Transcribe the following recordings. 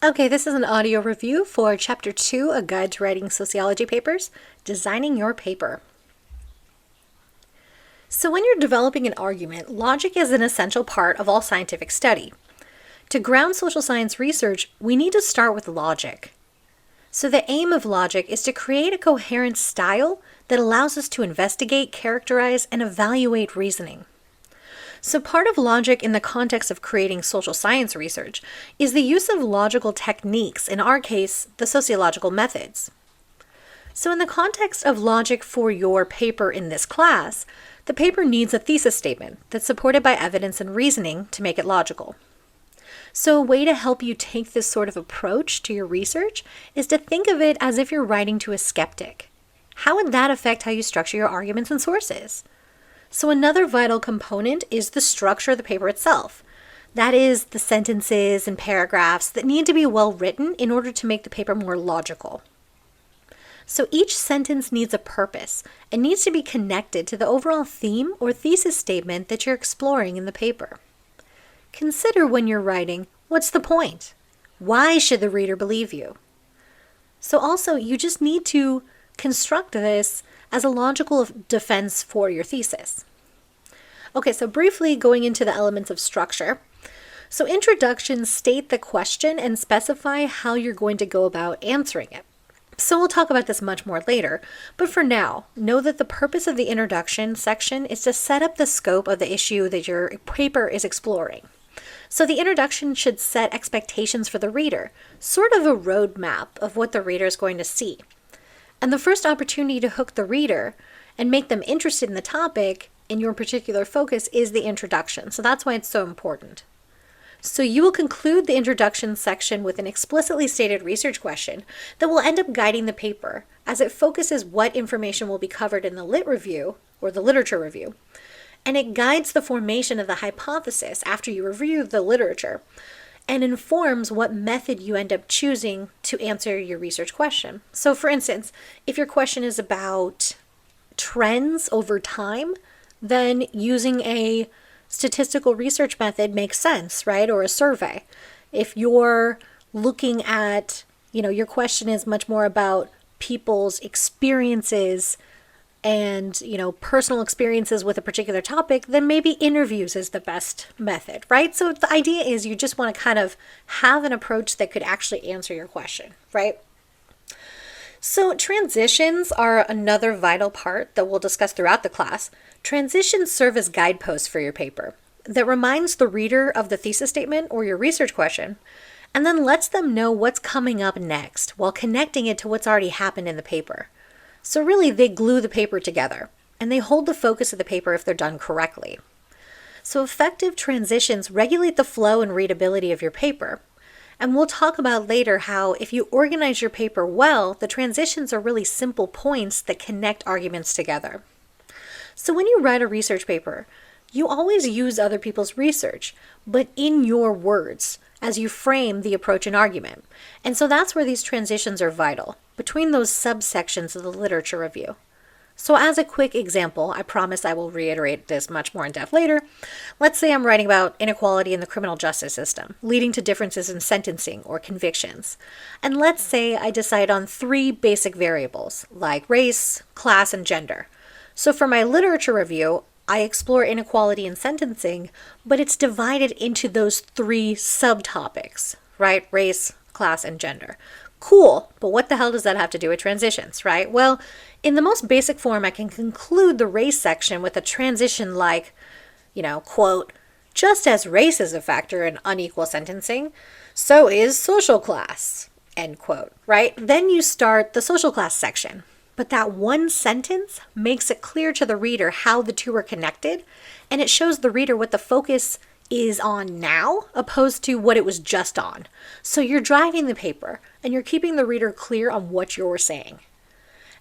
Okay, this is an audio review for Chapter 2, A Guide to Writing Sociology Papers, Designing Your Paper. So when you're developing an argument, logic is an essential part of all scientific study. To ground social science research, we need to start with logic. So the aim of logic is to create a coherent style that allows us to investigate, characterize, and evaluate reasoning. So part of logic in the context of creating social science research is the use of logical techniques, in our case, the sociological methods. So in the context of logic for your paper in this class, the paper needs a thesis statement that's supported by evidence and reasoning to make it logical. So a way to help you take this sort of approach to your research is to think of it as if you're writing to a skeptic. How would that affect how you structure your arguments and sources? So another vital component is the structure of the paper itself. That is, the sentences and paragraphs that need to be well written in order to make the paper more logical. So each sentence needs a purpose and needs to be connected to the overall theme or thesis statement that you're exploring in the paper. Consider when you're writing, what's the point? Why should the reader believe you? So also, you just need to construct this as a logical defense for your thesis. Okay, so briefly going into the elements of structure. So introductions state the question and specify how you're going to go about answering it. So we'll talk about this much more later, but for now, know that the purpose of the introduction section is to set up the scope of the issue that your paper is exploring. So the introduction should set expectations for the reader, sort of a roadmap of what the reader is going to see. And the first opportunity to hook the reader and make them interested in the topic in your particular focus is the introduction. So that's why it's so important. So you will conclude the introduction section with an explicitly stated research question that will end up guiding the paper as it focuses what information will be covered in the lit review or the literature review. And it guides the formation of the hypothesis after you review the literature and informs what method you end up choosing to answer your research question. So for instance, if your question is about trends over time, then using a statistical research method makes sense, right? Or a survey. If you're looking at, your question is much more about people's experiences and, personal experiences with a particular topic, then maybe interviews is the best method, right? So the idea is you just want to kind of have an approach that could actually answer your question, right? So transitions are another vital part that we'll discuss throughout the class. Transitions serve as guideposts for your paper that reminds the reader of the thesis statement or your research question, and then lets them know what's coming up next while connecting it to what's already happened in the paper. So really, they glue the paper together, and they hold the focus of the paper if they're done correctly. So effective transitions regulate the flow and readability of your paper. And we'll talk about later how if you organize your paper well, the transitions are really simple points that connect arguments together. So when you write a research paper, you always use other people's research, but in your words, as you frame the approach and argument. And so that's where these transitions are vital, between those subsections of the literature review. So as a quick example, I promise I will reiterate this much more in depth later. Let's say I'm writing about inequality in the criminal justice system, leading to differences in sentencing or convictions. And let's say I decide on 3 basic variables, like race, class, and gender. So for my literature review, I explore inequality in sentencing, but it's divided into those 3 subtopics, right? Race, class, and gender. Cool, but what the hell does that have to do with transitions, right? Well, in the most basic form, I can conclude the race section with a transition like, quote, just as race is a factor in unequal sentencing, so is social class, end quote, right? Then you start the social class section. But that one sentence makes it clear to the reader how the two are connected, and it shows the reader what the focus is on now, opposed to what it was just on. So you're driving the paper, and you're keeping the reader clear on what you're saying.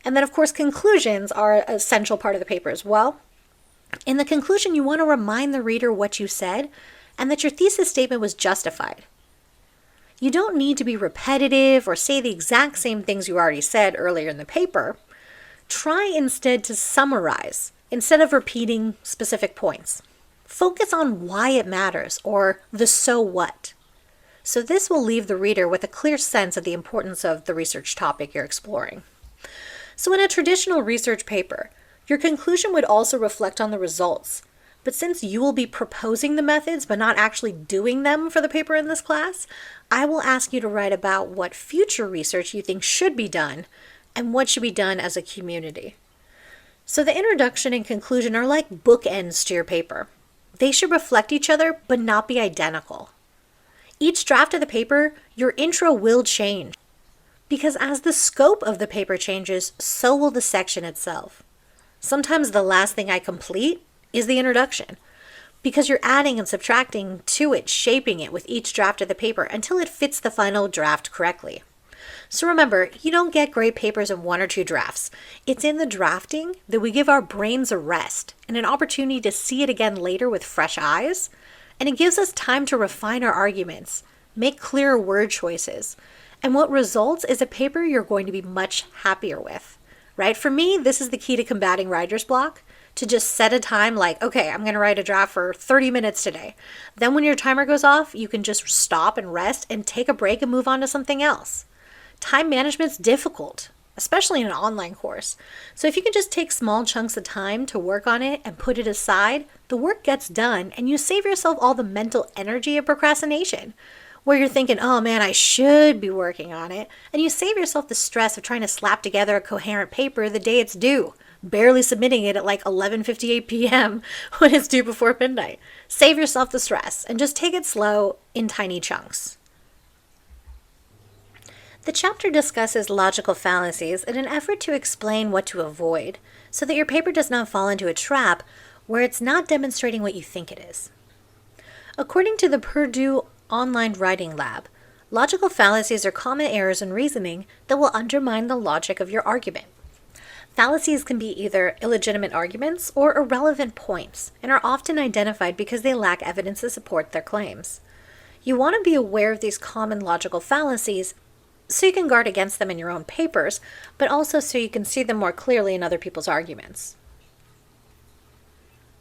And then, of course, conclusions are an essential part of the paper as well. In the conclusion, you want to remind the reader what you said, and that your thesis statement was justified. You don't need to be repetitive or say the exact same things you already said earlier in the paper. Try instead to summarize instead of repeating specific points. Focus on why it matters or the so what. So this will leave the reader with a clear sense of the importance of the research topic you're exploring. So in a traditional research paper, your conclusion would also reflect on the results. But since you will be proposing the methods but not actually doing them for the paper in this class, I will ask you to write about what future research you think should be done and what should be done as a community. So the introduction and conclusion are like bookends to your paper. They should reflect each other but not be identical. Each draft of the paper, your intro will change. Because as the scope of the paper changes, so will the section itself. Sometimes the last thing I complete is the introduction, because you're adding and subtracting to it, shaping it with each draft of the paper until it fits the final draft correctly. So remember, you don't get great papers in 1 or 2 drafts. It's in the drafting that we give our brains a rest and an opportunity to see it again later with fresh eyes, and it gives us time to refine our arguments, make clearer word choices, and what results is a paper you're going to be much happier with, right? For me, this is the key to combating writer's block. To just set a time like, okay, I'm going to write a draft for 30 minutes today. Then when your timer goes off, you can just stop and rest and take a break and move on to something else. Time management's difficult, especially in an online course. So if you can just take small chunks of time to work on it and put it aside, the work gets done and you save yourself all the mental energy of procrastination, where you're thinking, oh man, I should be working on it. And you save yourself the stress of trying to slap together a coherent paper the day it's due, barely submitting it at like 11:58 p.m. when it's due before midnight. Save yourself the stress and just take it slow in tiny chunks. The chapter discusses logical fallacies in an effort to explain what to avoid so that your paper does not fall into a trap where it's not demonstrating what you think it is. According to the Purdue Online Writing Lab, logical fallacies are common errors in reasoning that will undermine the logic of your argument. Fallacies can be either illegitimate arguments or irrelevant points and are often identified because they lack evidence to support their claims. You want to be aware of these common logical fallacies so you can guard against them in your own papers, but also so you can see them more clearly in other people's arguments.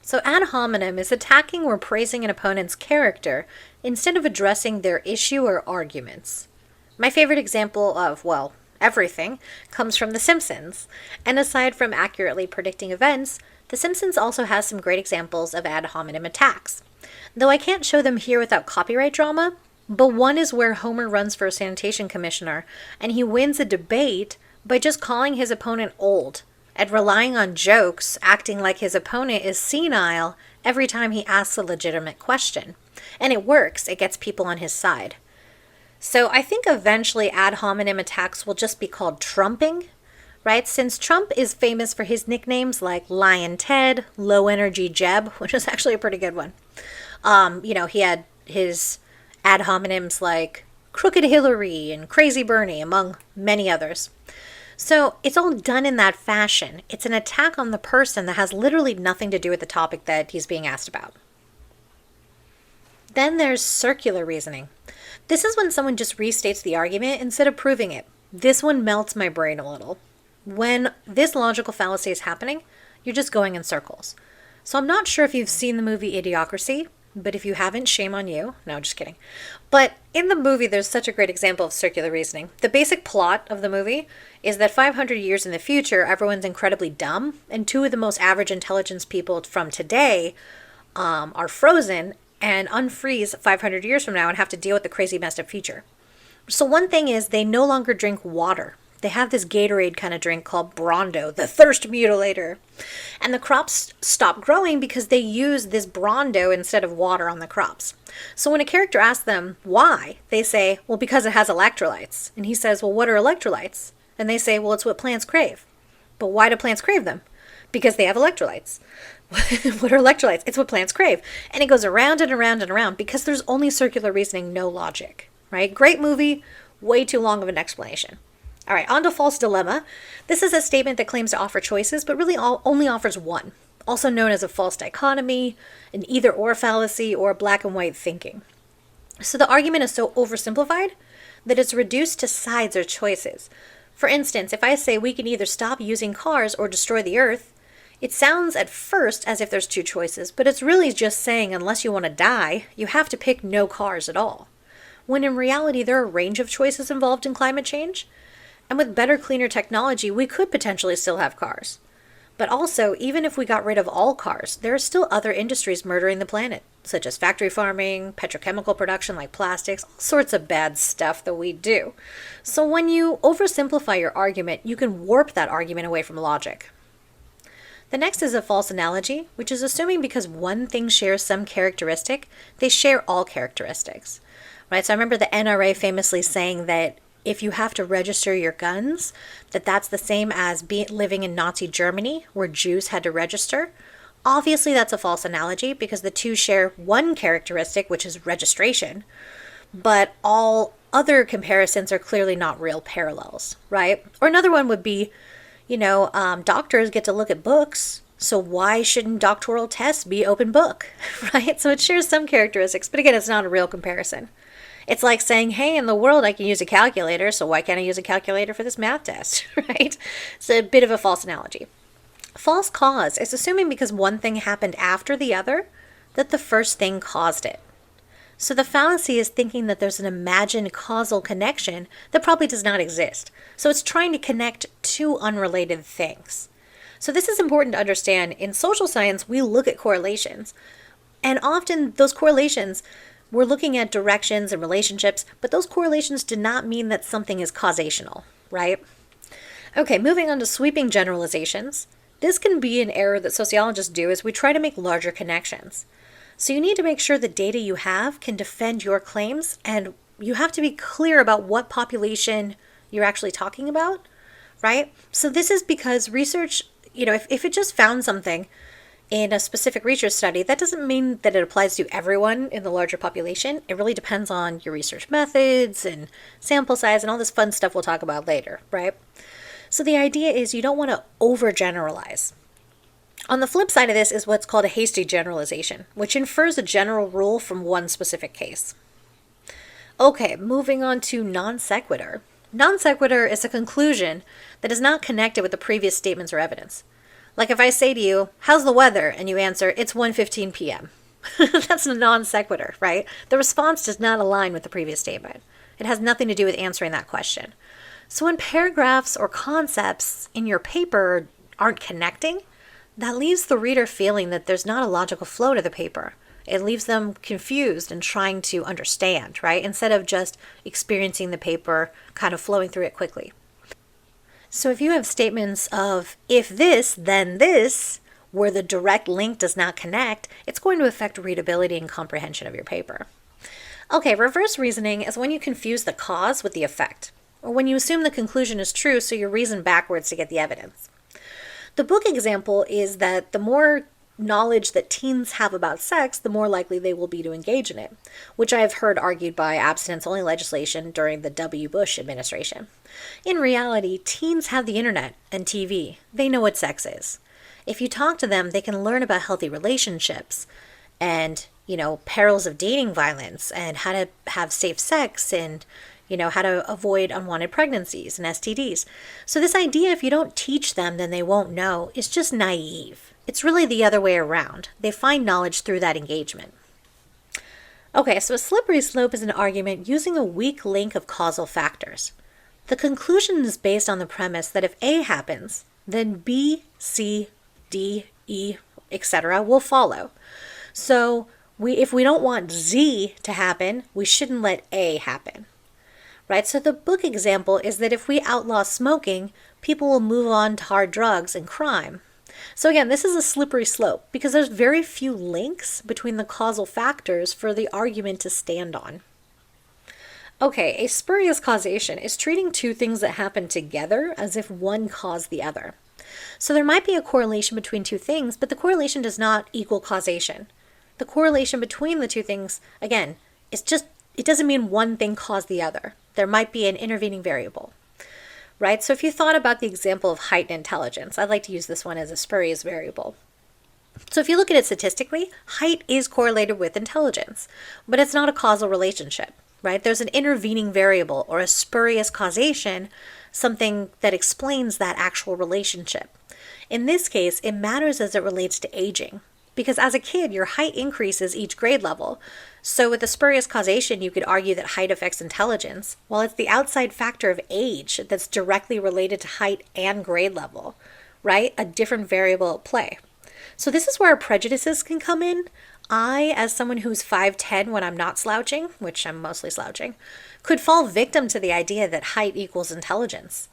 So ad hominem is attacking or praising an opponent's character instead of addressing their issue or arguments. My favorite example of, well, everything comes from The Simpsons. And aside from accurately predicting events, The Simpsons also has some great examples of ad hominem attacks. Though I can't show them here without copyright drama, but one is where Homer runs for a sanitation commissioner, and he wins a debate by just calling his opponent old and relying on jokes, acting like his opponent is senile every time he asks a legitimate question. And it works. It gets people on his side. So I think eventually ad hominem attacks will just be called trumping, right? Since Trump is famous for his nicknames like Lion Ted, Low Energy Jeb, which is actually a pretty good one. He had his ad hominems like Crooked Hillary and Crazy Bernie, among many others. So it's all done in that fashion. It's an attack on the person that has literally nothing to do with the topic that he's being asked about. Then there's circular reasoning. This is when someone just restates the argument instead of proving it. This one melts my brain a little. When this logical fallacy is happening, you're just going in circles. So I'm not sure if you've seen the movie Idiocracy, but if you haven't, shame on you. No, just kidding. But in the movie, there's such a great example of circular reasoning. The basic plot of the movie is that 500 years in the future, everyone's incredibly dumb, and 2 of the most average intelligence people from today are frozen and unfreeze 500 years from now and have to deal with the crazy messed up future. So one thing is they no longer drink water. They have this Gatorade kind of drink called Brondo, the thirst mutilator. And the crops stop growing because they use this Brondo instead of water on the crops. So when a character asks them why, they say, well, because it has electrolytes. And he says, well, what are electrolytes? And they say, well, it's what plants crave. But why do plants crave them? Because they have electrolytes. What are electrolytes? It's what plants crave. And it goes around and around and around because there's only circular reasoning, no logic, right? Great movie, way too long of an explanation. All right, on to false dilemma. This is a statement that claims to offer choices, but really only offers one, also known as a false dichotomy, an either-or fallacy, or black and white thinking. So the argument is so oversimplified that it's reduced to sides or choices. For instance, if I say we can either stop using cars or destroy the earth, it sounds at first as if there's 2 choices, but it's really just saying unless you want to die, you have to pick no cars at all. when in reality there are a range of choices involved in climate change. And with better, cleaner technology, we could potentially still have cars. But also, even if we got rid of all cars, there are still other industries murdering the planet, such as factory farming, petrochemical production like plastics, all sorts of bad stuff that we do. So when you oversimplify your argument, you can warp that argument away from logic. The next is a false analogy, which is assuming because one thing shares some characteristic, they share all characteristics. Right? So I remember the NRA famously saying that if you have to register your guns, that's the same as living in Nazi Germany, where Jews had to register. Obviously, that's a false analogy because the two share one characteristic, which is registration, but all other comparisons are clearly not real parallels, right? Or another one would be, doctors get to look at books, so why shouldn't doctoral tests be open book, right? So it shares some characteristics, but again, it's not a real comparison. It's like saying, hey, in the world I can use a calculator, so why can't I use a calculator for this math test, right? It's a bit of a false analogy. False cause is assuming because one thing happened after the other, that the first thing caused it. So the fallacy is thinking that there's an imagined causal connection that probably does not exist. So it's trying to connect two unrelated things. So this is important to understand. In social science, we look at correlations. And often those correlations, we're looking at directions and relationships, but those correlations do not mean that something is causational, right? Okay, moving on to sweeping generalizations. This can be an error that sociologists do as we try to make larger connections. So you need to make sure the data you have can defend your claims, and you have to be clear about what population you're actually talking about, right? So this is because research, if it just found something in a specific research study, that doesn't mean that it applies to everyone in the larger population. It really depends on your research methods and sample size and all this fun stuff we'll talk about later, right? So the idea is you don't want to overgeneralize. On the flip side of this is what's called a hasty generalization, which infers a general rule from one specific case. Okay, moving on to non sequitur. Non sequitur is a conclusion that is not connected with the previous statements or evidence. Like if I say to you, how's the weather? And you answer, it's 1:15 p.m. That's a non sequitur, right? The response does not align with the previous statement. It has nothing to do with answering that question. So when paragraphs or concepts in your paper aren't connecting, that leaves the reader feeling that there's not a logical flow to the paper. It leaves them confused and trying to understand, right? Instead of just experiencing the paper, kind of flowing through it quickly. So if you have statements of, if this, then this, where the direct link does not connect, it's going to affect readability and comprehension of your paper. Okay, reverse reasoning is when you confuse the cause with the effect, or when you assume the conclusion is true, so you reason backwards to get the evidence. The book example is that the more knowledge that teens have about sex, the more likely they will be to engage in it, which I have heard argued by abstinence-only legislation during the W. Bush administration. In reality, teens have the internet and TV. They know what sex is. If you talk to them, they can learn about healthy relationships and, perils of dating violence and how to have safe sex and, how to avoid unwanted pregnancies and STDs. So this idea, if you don't teach them, then they won't know, is just naive. It's really the other way around. They find knowledge through that engagement. Okay, so a slippery slope is an argument using a weak link of causal factors. The conclusion is based on the premise that if A happens, then B, C, D, E, etc. will follow. So if we don't want Z to happen, we shouldn't let A happen. Right? So the book example is that if we outlaw smoking, people will move on to hard drugs and crime. So again, this is a slippery slope because there's very few links between the causal factors for the argument to stand on. Okay, a spurious causation is treating two things that happen together as if one caused the other. So there might be a correlation between two things, but the correlation does not equal causation. The correlation between the two things, again, it doesn't mean one thing caused the other. There might be an intervening variable. Right? So if you thought about the example of height and intelligence, I'd like to use this one as a spurious variable. So if you look at it statistically, height is correlated with intelligence, but it's not a causal relationship, right? There's an intervening variable or a spurious causation, something that explains that actual relationship. In this case, it matters as it relates to aging. because as a kid, your height increases each grade level. So with the spurious causation, you could argue that height affects intelligence, while it's the outside factor of age that's directly related to height and grade level, right? A different variable at play. So this is where our prejudices can come in. I, as someone who's 5'10" when I'm not slouching, which I'm mostly slouching, could fall victim to the idea that height equals intelligence.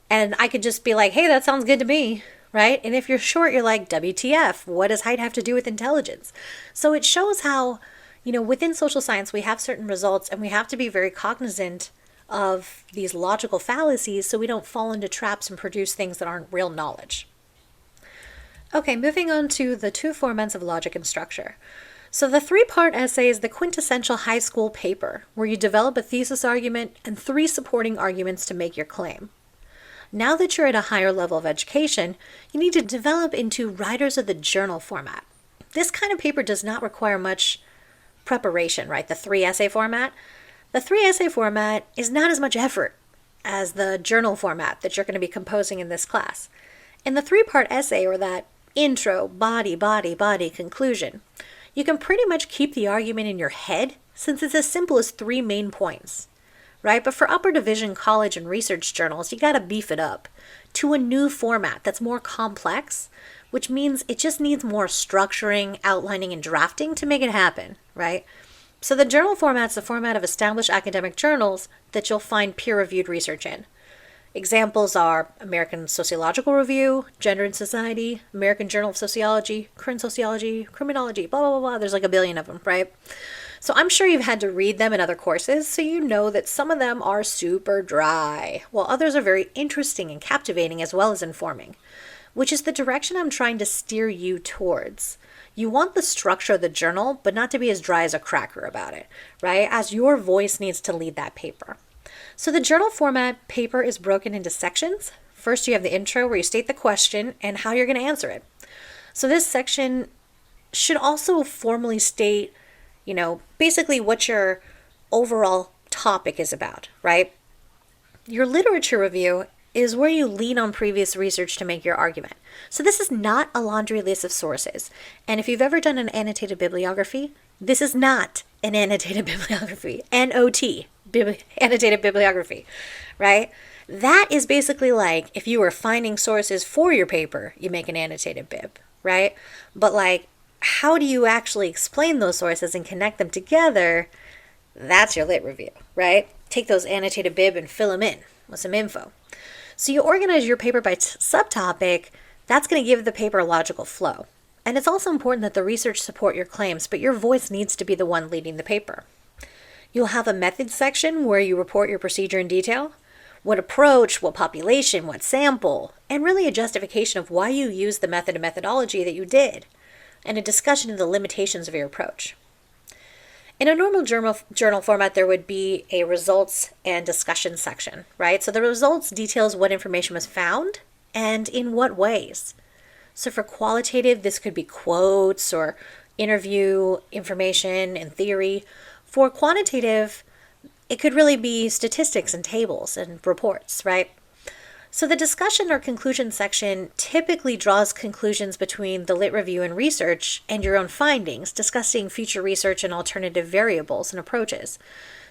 And I could just be like, hey, that sounds good to me, right? And if you're short, you're like, WTF, what does height have to do with intelligence? So it shows how, within social science, we have certain results and we have to be very cognizant of these logical fallacies so we don't fall into traps and produce things that aren't real knowledge. Okay, moving on to the two formats of logic and structure. So the three-part essay is the quintessential high school paper, where you develop a thesis argument and 3 supporting arguments to make your claim. Now that you're at a higher level of education, you need to develop into writers of the journal format. This kind of paper does not require much preparation, right? The 3-essay format. The 3-essay format is not as much effort as the journal format that you're going to be composing in this class. In the 3-part essay, or that intro, body, conclusion, you can pretty much keep the argument in your head since it's as simple as 3 main points, right? But for upper division college and research journals, you got to beef it up to a new format that's more complex, which means it just needs more structuring, outlining, and drafting to make it happen, right? So the journal format's the format of established academic journals that you'll find peer-reviewed research in. Examples are American Sociological Review, Gender and Society, American Journal of Sociology, Current Sociology, Criminology, blah, blah, blah, blah. There's like a billion of them, right? So I'm sure you've had to read them in other courses, so you know that some of them are super dry, while others are very interesting and captivating as well as informing, which is the direction I'm trying to steer you towards. You want the structure of the journal, but not to be as dry as a cracker about it, right? As your voice needs to lead that paper. So the journal format paper is broken into sections. First, you have the intro where you state the question and how you're going to answer it. So this section should also formally state, basically what your overall topic is about, right? Your literature review is where you lean on previous research to make your argument. So this is not a laundry list of sources. And if you've ever done an annotated bibliography, this is not an annotated bibliography. N-O-T. Annotated bibliography, right? That is basically like if you were finding sources for your paper, you make an annotated bib, right? But like, how do you actually explain those sources and connect them together? That's your lit review, right? Take those annotated bib and fill them in with some info. So you organize your paper by subtopic. That's going to give the paper a logical flow. And it's also important that the research support your claims, but your voice needs to be the one leading the paper. You'll have a methods section where you report your procedure in detail, what approach, what population, what sample, and really a justification of why you used the method and methodology that you did, and a discussion of the limitations of your approach. In a normal journal format, there would be a results and discussion section, right? So the results details what information was found and in what ways. So for qualitative, this could be quotes or interview information and theory. For quantitative, it could really be statistics and tables and reports, right? So the discussion or conclusion section typically draws conclusions between the lit review and research and your own findings, discussing future research and alternative variables and approaches.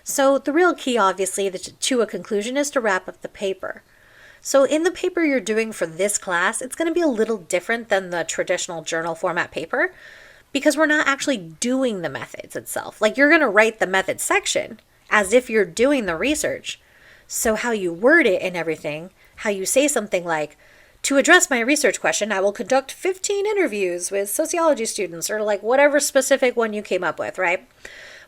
So the real key, obviously, to a conclusion is to wrap up the paper. So in the paper you're doing for this class, it's going to be a little different than the traditional journal format paper, because we're not actually doing the methods itself. Like, you're going to write the method section as if you're doing the research. So how you word it and everything, how you say something like, to address my research question, I will conduct 15 interviews with sociology students, or like whatever specific one you came up with, right?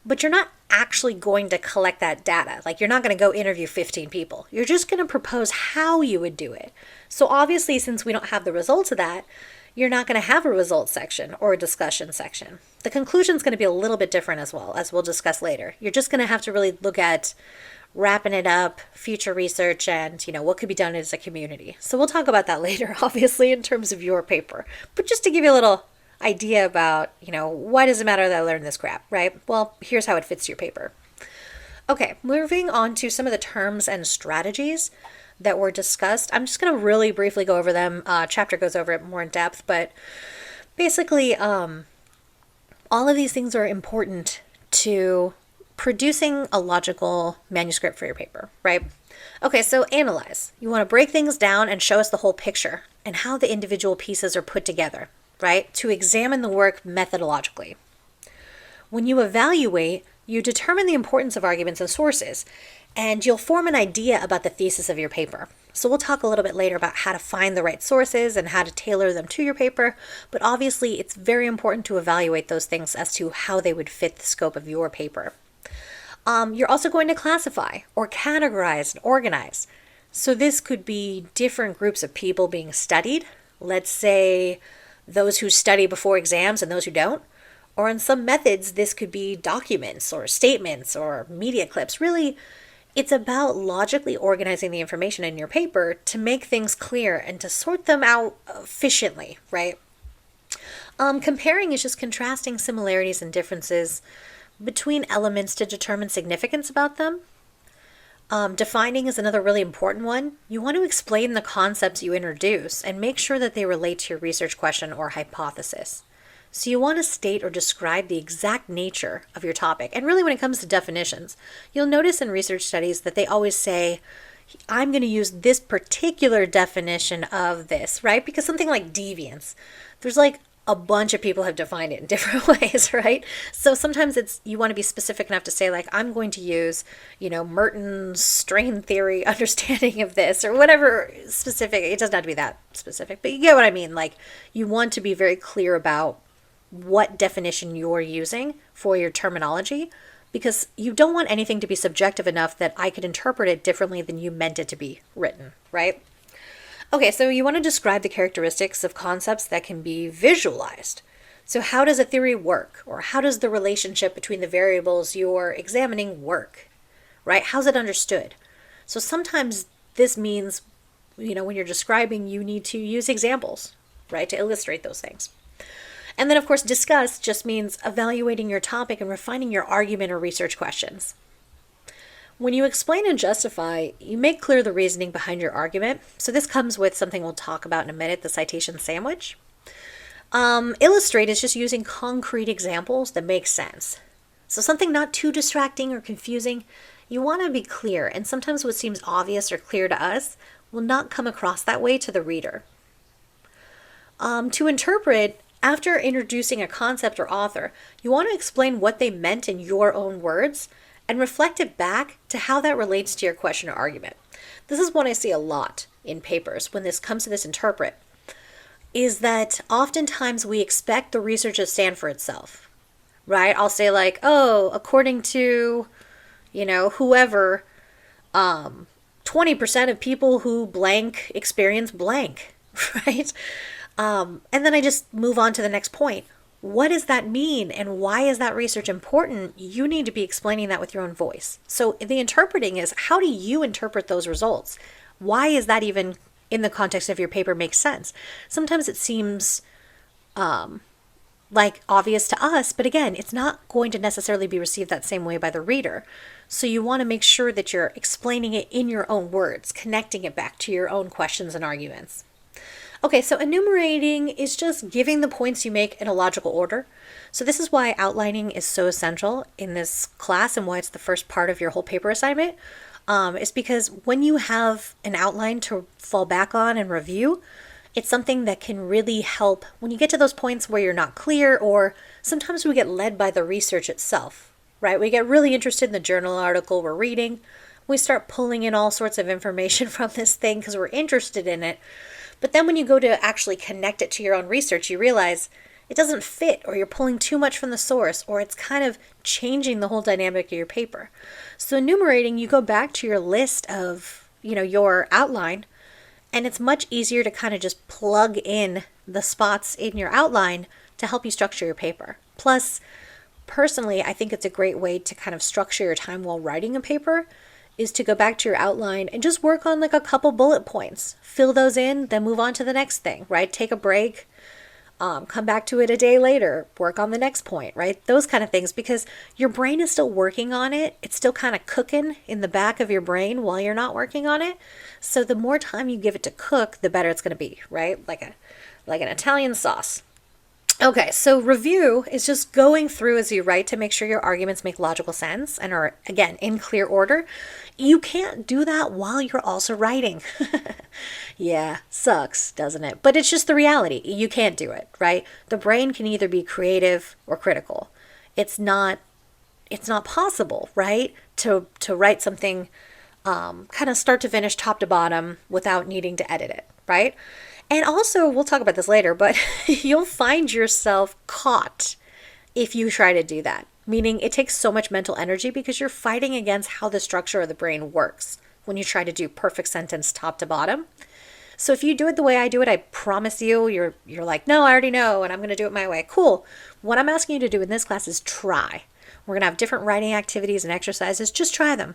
But you're not actually going to collect that data. Like, you're not going to go interview 15 people. You're just going to propose how you would do it. So obviously, since we don't have the results of that, you're not going to have a results section or a discussion section. The conclusion is going to be a little bit different as well, as we'll discuss later. You're just going to have to really look at wrapping it up, future research, and what could be done as a community. So we'll talk about that later, obviously, in terms of your paper. But just to give you a little idea about, why does it matter that I learned this crap, right? Well, here's how it fits your paper. Okay, moving on to some of the terms and strategies that were discussed. I'm just going to really briefly go over them. Chapter goes over it more in depth, but Basically, all of these things are important to producing a logical manuscript for your paper, right? Okay, so analyze. You want to break things down and show us the whole picture and how the individual pieces are put together, right? To examine the work methodologically. When you evaluate, you determine the importance of arguments and sources, and you'll form an idea about the thesis of your paper. So we'll talk a little bit later about how to find the right sources and how to tailor them to your paper, but obviously it's very important to evaluate those things as to how they would fit the scope of your paper. You're also going to classify or categorize and organize. So this could be different groups of people being studied. Let's say those who study before exams and those who don't. Or in some methods, this could be documents or statements or media clips. Really, it's about logically organizing the information in your paper to make things clear and to sort them out efficiently, right? Comparing is just contrasting similarities and differences between elements to determine significance about them. Defining is another really important one. You want to explain the concepts you introduce and make sure that they relate to your research question or hypothesis. So you want to state or describe the exact nature of your topic. And really when it comes to definitions, you'll notice in research studies that they always say, I'm going to use this particular definition of this, right? Because something like deviance, there's like a bunch of people have defined it in different ways, right? So sometimes you want to be specific enough to say like, I'm going to use, Merton's strain theory understanding of this or whatever specific. It doesn't have to be that specific, but you get what I mean. Like you want to be very clear about what definition you're using for your terminology, because you don't want anything to be subjective enough that I could interpret it differently than you meant it to be written, right? Okay, so you want to describe the characteristics of concepts that can be visualized. So how does a theory work? Or how does the relationship between the variables you're examining work, right? How's it understood? So sometimes this means, when you're describing, you need to use examples, right, to illustrate those things. And then, of course, discuss just means evaluating your topic and refining your argument or research questions. When you explain and justify, you make clear the reasoning behind your argument. So this comes with something we'll talk about in a minute, the citation sandwich. Illustrate is just using concrete examples that make sense. So something not too distracting or confusing. You want to be clear, and sometimes what seems obvious or clear to us will not come across that way to the reader. To interpret, after introducing a concept or author, you want to explain what they meant in your own words and reflect it back to how that relates to your question or argument. This is what I see a lot in papers when this comes to this interpret, is that oftentimes we expect the research to stand for itself, right? I'll say like, according to, whoever, 20% of people who blank experience blank, right? And then I just move on to the next point. What does that mean and why is that research important? You need to be explaining that with your own voice. So the interpreting is, how do you interpret those results? Why is that even in the context of your paper makes sense? Sometimes it seems like obvious to us, but again, it's not going to necessarily be received that same way by the reader. So you want to make sure that you're explaining it in your own words, connecting it back to your own questions and arguments. Okay, so enumerating is just giving the points you make in a logical order. So this is why outlining is so essential in this class and why it's the first part of your whole paper assignment. Is because when you have an outline to fall back on and review, it's something that can really help when you get to those points where you're not clear, or sometimes we get led by the research itself, right? We get really interested in the journal article we're reading. We start pulling in all sorts of information from this thing because we're interested in it. But then when you go to actually connect it to your own research, you realize it doesn't fit, or you're pulling too much from the source, or it's kind of changing the whole dynamic of your paper. So enumerating, you go back to your list of, your outline, and it's much easier to kind of just plug in the spots in your outline to help you structure your paper. Plus, personally, I think it's a great way to kind of structure your time while writing a paper, is to go back to your outline and just work on like a couple bullet points. Fill those in, then move on to the next thing, right? Take a break, come back to it a day later, work on the next point, right? Those kind of things, because your brain is still working on it. It's still kind of cooking in the back of your brain while you're not working on it. So the more time you give it to cook, the better it's going to be, right? Like an Italian sauce. Okay, so review is just going through as you write to make sure your arguments make logical sense and are, again, in clear order. You can't do that while you're also writing. Yeah, sucks, doesn't it? But it's just the reality. You can't do it, right? The brain can either be creative or critical. It's not possible, right? To write something kind of start to finish, top to bottom, without needing to edit it, right? And also, we'll talk about this later, but you'll find yourself caught if you try to do that. Meaning it takes so much mental energy because you're fighting against how the structure of the brain works when you try to do perfect sentence top to bottom. So if you do it the way I do it, I promise you, you're like, no, I already know, and I'm going to do it my way. Cool. What I'm asking you to do in this class is try. We're going to have different writing activities and exercises. Just try them.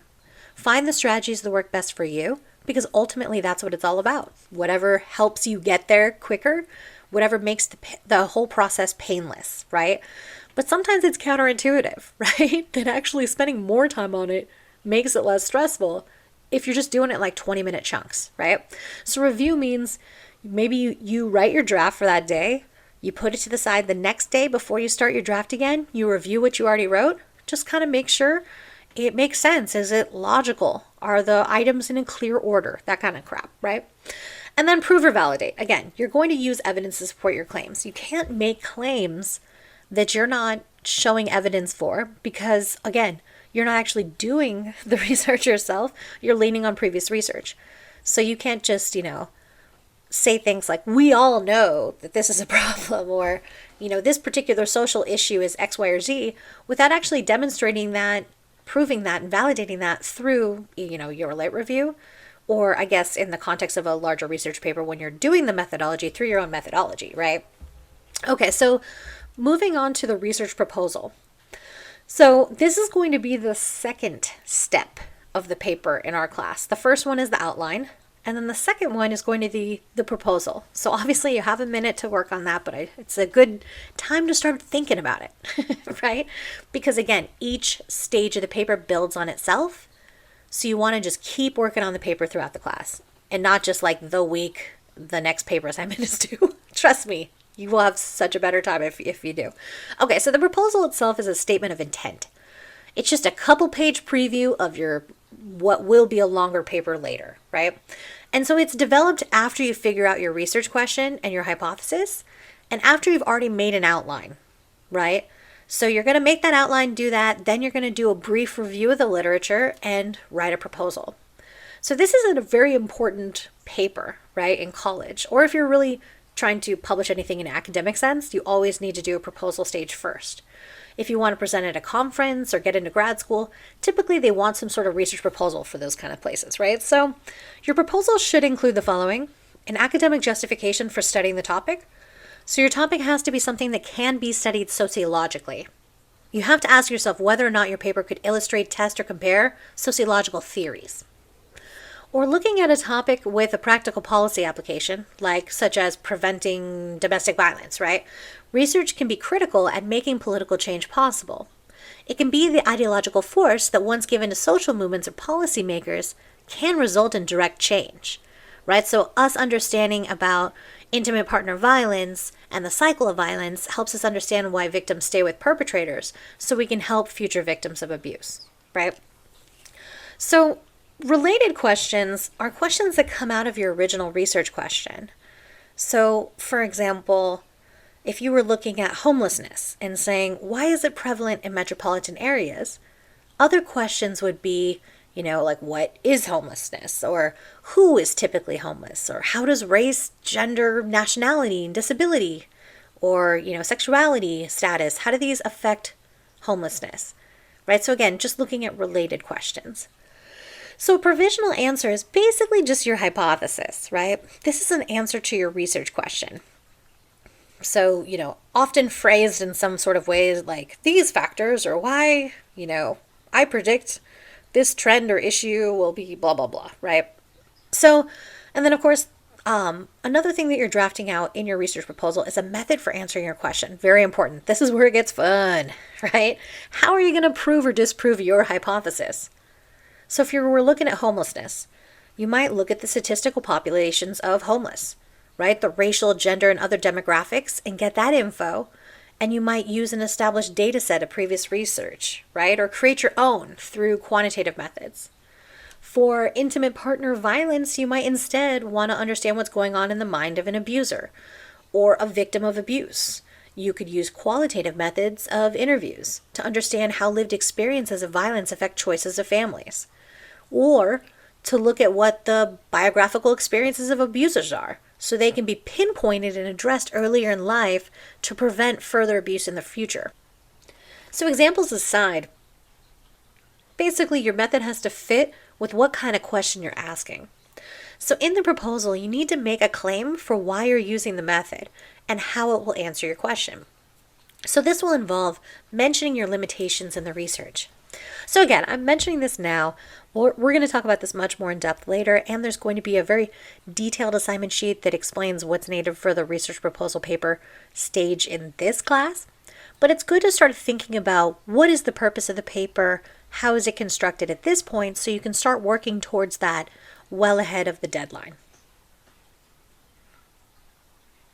Find the strategies that work best for you, because ultimately that's what it's all about. Whatever helps you get there quicker, whatever makes the whole process painless, right? But sometimes it's counterintuitive, right? That actually spending more time on it makes it less stressful if you're just doing it like 20-minute chunks, right? So review means maybe you write your draft for that day, you put it to the side the next day before you start your draft again, you review what you already wrote, just kind of make sure it makes sense. Is it logical? Are the items in a clear order? That kind of crap, right? And then prove or validate. Again, you're going to use evidence to support your claims. You can't make claims that you're not showing evidence for because, again, you're not actually doing the research yourself. You're leaning on previous research. So you can't just, say things like, we all know that this is a problem, or, this particular social issue is X, Y, or Z, without actually demonstrating that, proving that, and validating that through, your late review, or I guess in the context of a larger research paper when you're doing the methodology through your own methodology, right? Okay, so moving on to the research proposal. So this is going to be the second step of the paper in our class. The first one is the outline, and then the second one is going to be the proposal. So obviously you have a minute to work on that, but it's a good time to start thinking about it, right? Because again, each stage of the paper builds on itself. So you want to just keep working on the paper throughout the class and not just like the week the next paper assignment is due. Trust me, you will have such a better time if you do. Okay, so the proposal itself is a statement of intent. It's just a couple page preview of what will be a longer paper later, right? And so it's developed after you figure out your research question and your hypothesis, and after you've already made an outline, right? So you're going to make that outline, do that, then you're going to do a brief review of the literature and write a proposal. So this is a very important paper, right, in college. Or if you're really trying to publish anything in an academic sense, you always need to do a proposal stage first. If you want to present at a conference or get into grad school, typically they want some sort of research proposal for those kind of places, right? So your proposal should include the following: an academic justification for studying the topic. So your topic has to be something that can be studied sociologically. You have to ask yourself whether or not your paper could illustrate, test, or compare sociological theories. Or looking at a topic with a practical policy application, such as preventing domestic violence, right? Research can be critical at making political change possible. It can be the ideological force that, once given to social movements or policymakers, can result in direct change, right? So us understanding about intimate partner violence and the cycle of violence helps us understand why victims stay with perpetrators, so we can help future victims of abuse, right? So related questions are questions that come out of your original research question. So, for example, if you were looking at homelessness and saying, why is it prevalent in metropolitan areas? Other questions would be, what is homelessness? Or who is typically homeless? Or how does race, gender, nationality, and disability, or, sexuality status, how do these affect homelessness? Right? So again, just looking at related questions. So a provisional answer is basically just your hypothesis, right? This is an answer to your research question. So, often phrased in some sort of ways like these factors, or why, I predict this trend or issue will be blah, blah, blah, right? So, and then of course, another thing that you're drafting out in your research proposal is a method for answering your question. Very important. This is where it gets fun, right? How are you going to prove or disprove your hypothesis? So if you were looking at homelessness, you might look at the statistical populations of homeless, right? The racial, gender, and other demographics, and get that info And you might use an established data set of previous research, right? Or create your own through quantitative methods. For intimate partner violence, you might instead want to understand what's going on in the mind of an abuser or a victim of abuse. You could use qualitative methods of interviews to understand how lived experiences of violence affect choices of families, or to look at what the biographical experiences of abusers are, so they can be pinpointed and addressed earlier in life to prevent further abuse in the future. So examples aside, basically your method has to fit with what kind of question you're asking. So in the proposal, you need to make a claim for why you're using the method and how it will answer your question. So this will involve mentioning your limitations in the research. So again, I'm mentioning this now. We're going to talk about this much more in depth later, and there's going to be a very detailed assignment sheet that explains what's needed for the research proposal paper stage in this class. But it's good to start thinking about what is the purpose of the paper, how is it constructed at this point, so you can start working towards that well ahead of the deadline.